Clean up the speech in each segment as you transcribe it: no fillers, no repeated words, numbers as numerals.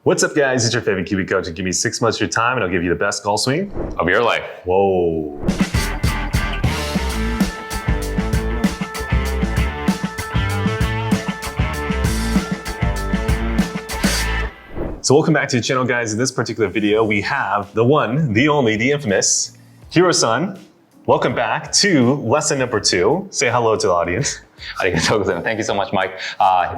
What's up, guys? It's your favorite Kiwi coach. Give me 6 months of your time and I'll give you the best golf swing of your life. Whoa. So welcome back to the channel, guys. In this particular video, we have the one, the only, the infamous Hiro-san. Welcome back to lesson number 2. Say hello to the audience. ありがとうございます。Thank you so much, Mike.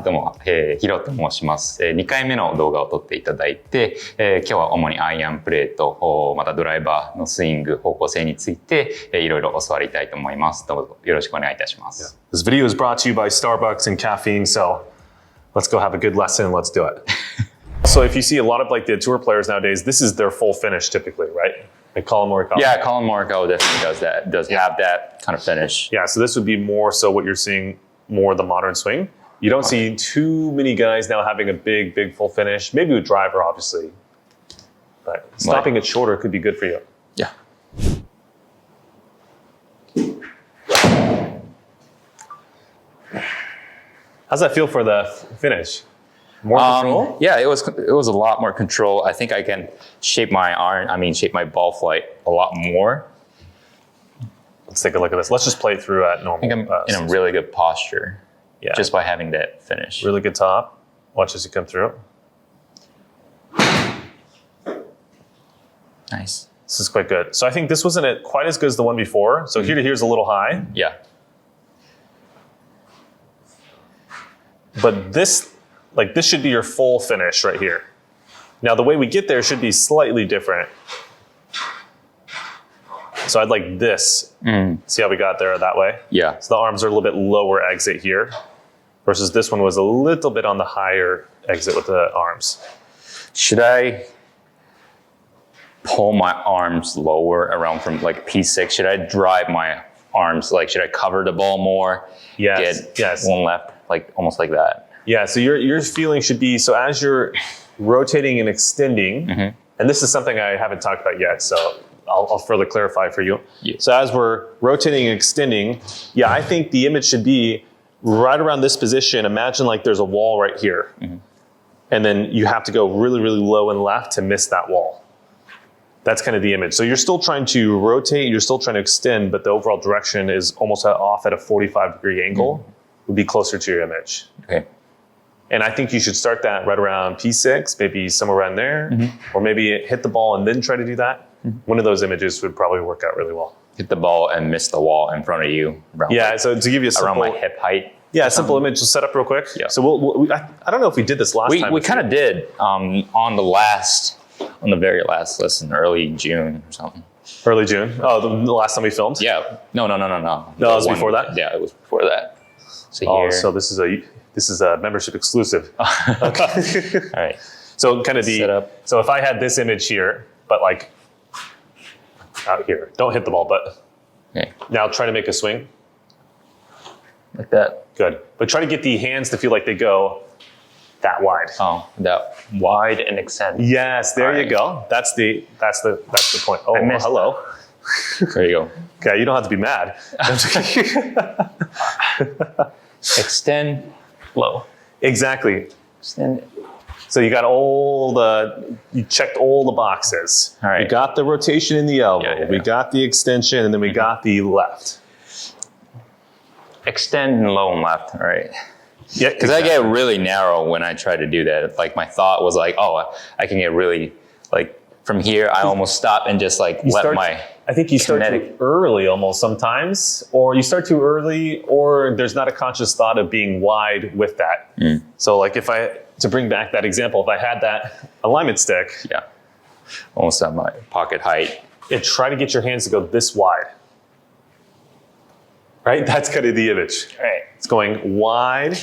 どうも、ヒロと申します。2回目の動画を撮っていただいて、今日は主にアイアンプレーと、またドライバーのスイング方向性について、いろいろ教わりたいと思います。どうぞよろしくお願いいたします。This video is brought to you by Starbucks and caffeine, so let's go have a good lesson. Let's do it. So if you see a lot of like the tour players nowadays, this is their full finish typically, right? Like Colin Morikawa. Yeah, Colin Morikawa definitely does that. Does have that kind of finish. Yeah, so this would be more so what you're seeing more the modern swing. You don't see too many guys now having a big full finish. Maybe with driver, obviously, but stopping it shorter could be good for you. Yeah. How's that feel for the finish? More control? Yeah, it was a lot more control. I think I can shape my ball flight a lot more. Let's take a look at this. Let's just play it through at normal. I think I'm in a really good posture, just by having that finish. Really good top. Watch as you come through. Nice. This is quite good. So I think this wasn't quite as good as the one before. So here to here is a little high. Yeah. But this should be your full finish right here. Now the way we get there should be slightly different. So I'd like this. See how we got there that way? Yeah. So the arms are a little bit lower exit here versus this one was a little bit on the higher exit with the arms. Should I pull my arms lower around from like P6? Should I drive my arms? Like, should I cover the ball more? Yes. Get one left, like almost like that. Yeah, so your feeling should be, so as you're rotating and extending, and this is something I haven't talked about yet, so I'll further clarify for you. Yeah. So as we're rotating and extending, I think the image should be right around this position. Imagine like there's a wall right here. And then you have to go really low and left to miss that wall. That's kind of the image. So you're still trying to rotate, you're still trying to extend, but the overall direction is almost off at a 45-degree angle. Would be closer to your image. Okay. And I think you should start that right around P6, maybe somewhere around there, or maybe hit the ball and then try to do that. One of those images would probably work out really well. Hit the ball and miss the wall in front of you. So to give you a simple, around my hip height. Yeah, a simple image to set up real quick. Yeah. So I don't know if we did this last time. We kind of did on the very last lesson, early June or something. Early June? Oh, the last time we filmed? Yeah. No. No, it was before that? Yeah, it was before that. So here. So this is a membership exclusive. Okay. All right. So kind of setup. So if I had this image here, but like out here, don't hit the ball, but now try to make a swing. Like that. Good. But try to get the hands to feel like they go that wide. Oh, that wide and extend. Yes, there you go. That's the point. Oh, hello. There you go. Okay, you don't have to be mad. Extend, low. Exactly. Extend. So you got you checked all the boxes. All right. We got the rotation in the elbow. We got the extension, and then we got the left. Extend and low and left, all right. Yeah, because I get really narrow when I try to do that. Like my thought was like, oh, I can get really, like from here, I almost stop and just like I think you start too early almost sometimes, or you start too early, or there's not a conscious thought of being wide with that. So like to bring back that example, if I had that alignment stick. Yeah, almost at my pocket height. Try to get your hands to go this wide. Right? That's kind of the image. Right. It's going wide,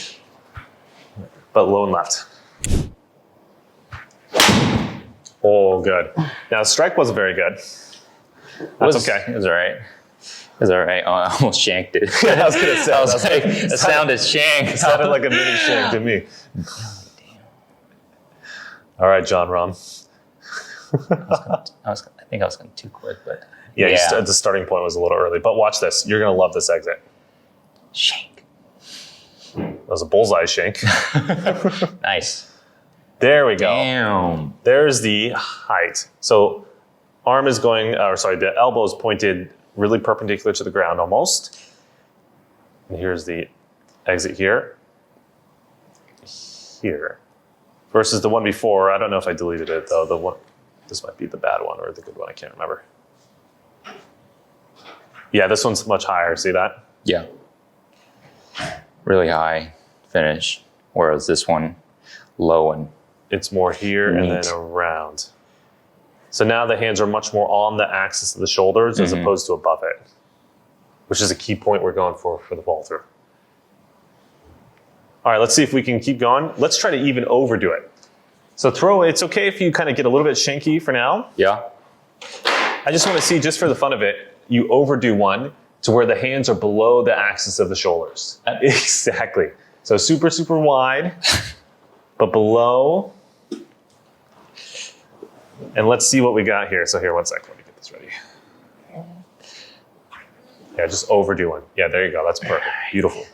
but low and left. Oh, good. Now, the strike wasn't very good. That's okay. It was all right. It was all right. Oh, I almost shanked it. I was going to say. It sounded shanked. It sounded like a mini shank to me. Oh, damn. All right, John Rahm. I think I was going too quick, but... Yeah, the starting point was a little early. But watch this. You're going to love this exit. Shank. That was a bullseye shank. Nice. There we go. Damn. There's the height. So arm is going, the elbow is pointed really perpendicular to the ground almost. And here's the exit here. Here. Versus the one before, I don't know if I deleted it though. The one, this might be the bad one or the good one, I can't remember. Yeah, this one's much higher, see that? Yeah. Really high finish, whereas this one, low and it's more here neat. And then around. So now the hands are much more on the axis of the shoulders as opposed to above it, which is a key point we're going for the ball through. All right, let's see if we can keep going. Let's try to even overdo it. So it's okay if you kind of get a little bit shanky for now. Yeah. I just want to see, just for the fun of it, you overdo one to where the hands are below the axis of the shoulders. Exactly. So super, super wide, but below. And let's see what we got here. So here, one sec, let me get this ready. Yeah, just overdo one. Yeah, there you go. That's perfect. Beautiful.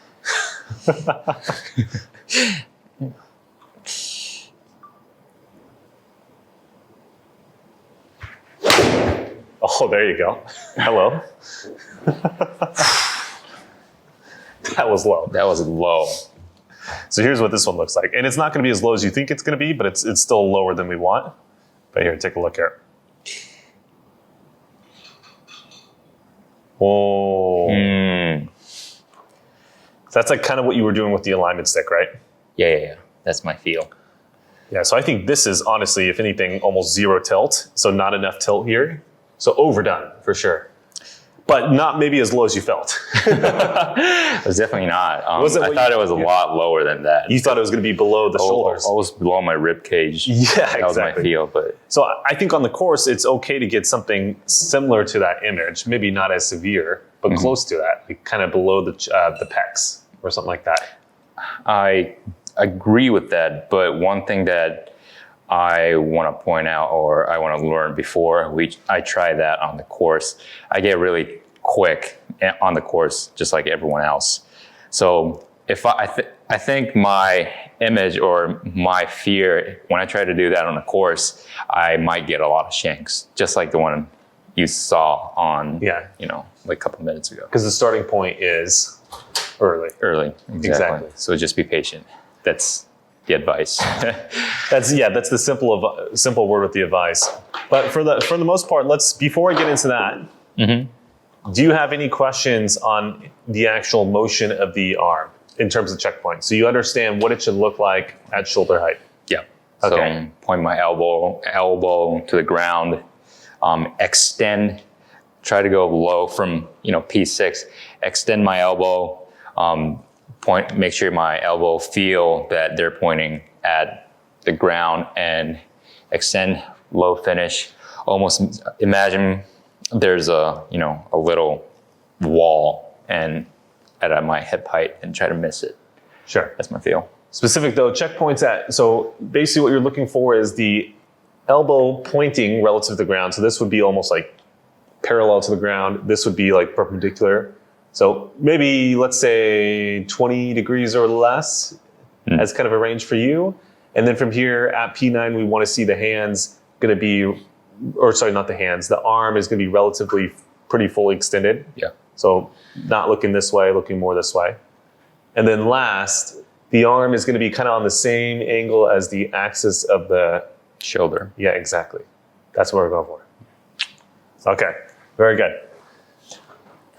Oh, there you go. Hello. That was low. That was low. So here's what this one looks like. And it's not going to be as low as you think it's going to be, but it's still lower than we want. But here, take a look here. Oh. So that's like kind of what you were doing with the alignment stick, right? Yeah. That's my feel. Yeah, so I think this is honestly, if anything, almost zero tilt. So not enough tilt here. So overdone, for sure. But not maybe as low as you felt. It was definitely not. I thought it was a lot lower than that. You thought it was going to be below the shoulders. Almost below my rib cage. Yeah, exactly. That was my feel. But so I think on the course, it's okay to get something similar to that image. Maybe not as severe, but close to that. Like kind of below the pecs or something like that. I agree with that. But one thing that I want to point out, or I want to learn before I try that on the course, I get really quick on the course, just like everyone else. So if I think my image or my fear when I try to do that on the course, I might get a lot of shanks, just like the one you saw on, like a couple of minutes ago. Because the starting point is early. Exactly. So just be patient. That's the advice. That's the simple word with the advice. But for the most part, before I get into that, do you have any questions on the actual motion of the arm in terms of checkpoints? So you understand what it should look like at shoulder height? Yeah. Okay. So point my elbow to the ground, extend, try to go low from P6, extend my elbow, make sure my elbow feel that they're pointing at the ground and extend, low finish. Almost imagine there's a little wall and at my hip height and try to miss it. Sure. That's my feel. Specific though, checkpoints so basically what you're looking for is the elbow pointing relative to the ground. So this would be almost like parallel to the ground. This would be like perpendicular. So maybe let's say 20 degrees or less as kind of a range for you. And then from here at P9, we want to see the hands going to be, not the hands, the arm is going to be relatively pretty fully extended. Yeah. So not looking this way, looking more this way. And then last, the arm is going to be kind of on the same angle as the axis of the shoulder. Yeah, exactly. That's what we're going for. Okay, very good.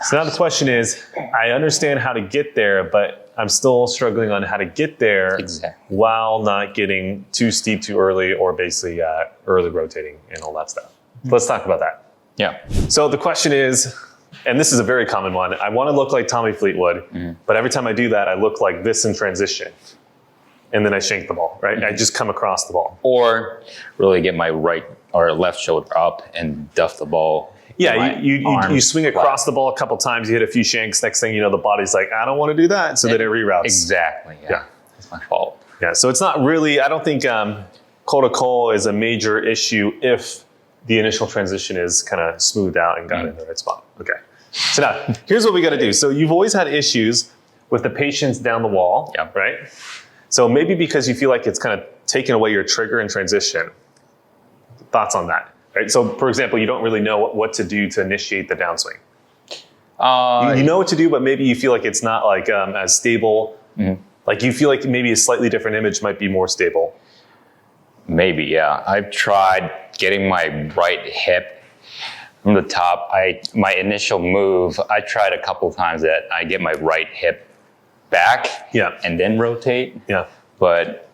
So now the question is, I understand how to get there, but I'm still struggling on how to get there while not getting too steep too early or basically early rotating and all that stuff. Let's talk about that. Yeah. So the question is, and this is a very common one, I want to look like Tommy Fleetwood, but every time I do that, I look like this in transition. And then I shank the ball, right? I just come across the ball. Or really get my right or left shoulder up and duff the ball. Yeah, you swing across the ball a couple times, you hit a few shanks, next thing you know, the body's like, I don't want to do that, so then it reroutes. Exactly, yeah. That's my fault. Yeah, so it's not really, I don't think call is a major issue if the initial transition is kind of smoothed out and got in the right spot. Okay, so now, here's what we got to do. So you've always had issues with the patience down the wall, right? So maybe because you feel like it's kind of taking away your trigger and transition. Thoughts on that? Right. So for example, you don't really know what to do to initiate the downswing. You know what to do, but maybe you feel like it's not like as stable. Like you feel like maybe a slightly different image might be more stable. Maybe, yeah. I've tried getting my right hip from the top. My initial move, I tried a couple of times that I get my right hip back and then rotate. Yeah. But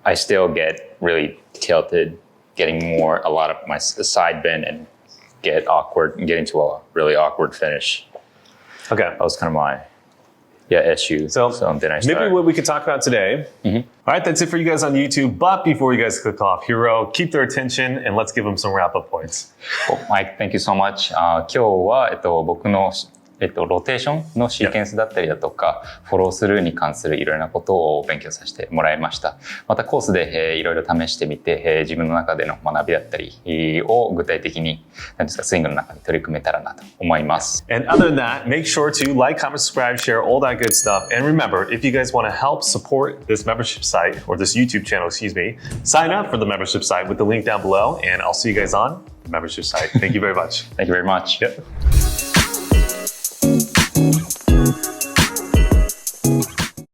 I still get really tilted, getting a lot of my side bend and get awkward and get into a really awkward finish. Okay. That was kind of my issue. So then I maybe what we could talk about today. All right, that's it for you guys on YouTube. But before you guys click off, Hiro, keep their attention and let's give them some wrap-up points. Mike, thank you so much. 今日は、僕のロテーションのシーケンスだったりだとか、フォロースルーに関するいろいろなことを勉強させてもらいました。またコースで、いろいろ試してみて、自分の中での学びだったりを具体的に何ですかスイングの中に取り組めたらなと思います。And other than that, make sure to like, comment, subscribe, share all that good stuff. And remember, if you guys want to help support this membership site or this YouTube channel, sign up for the membership site with the link down below. And I'll see you guys on the membership site. Thank you very much. Thank you very much. Yep.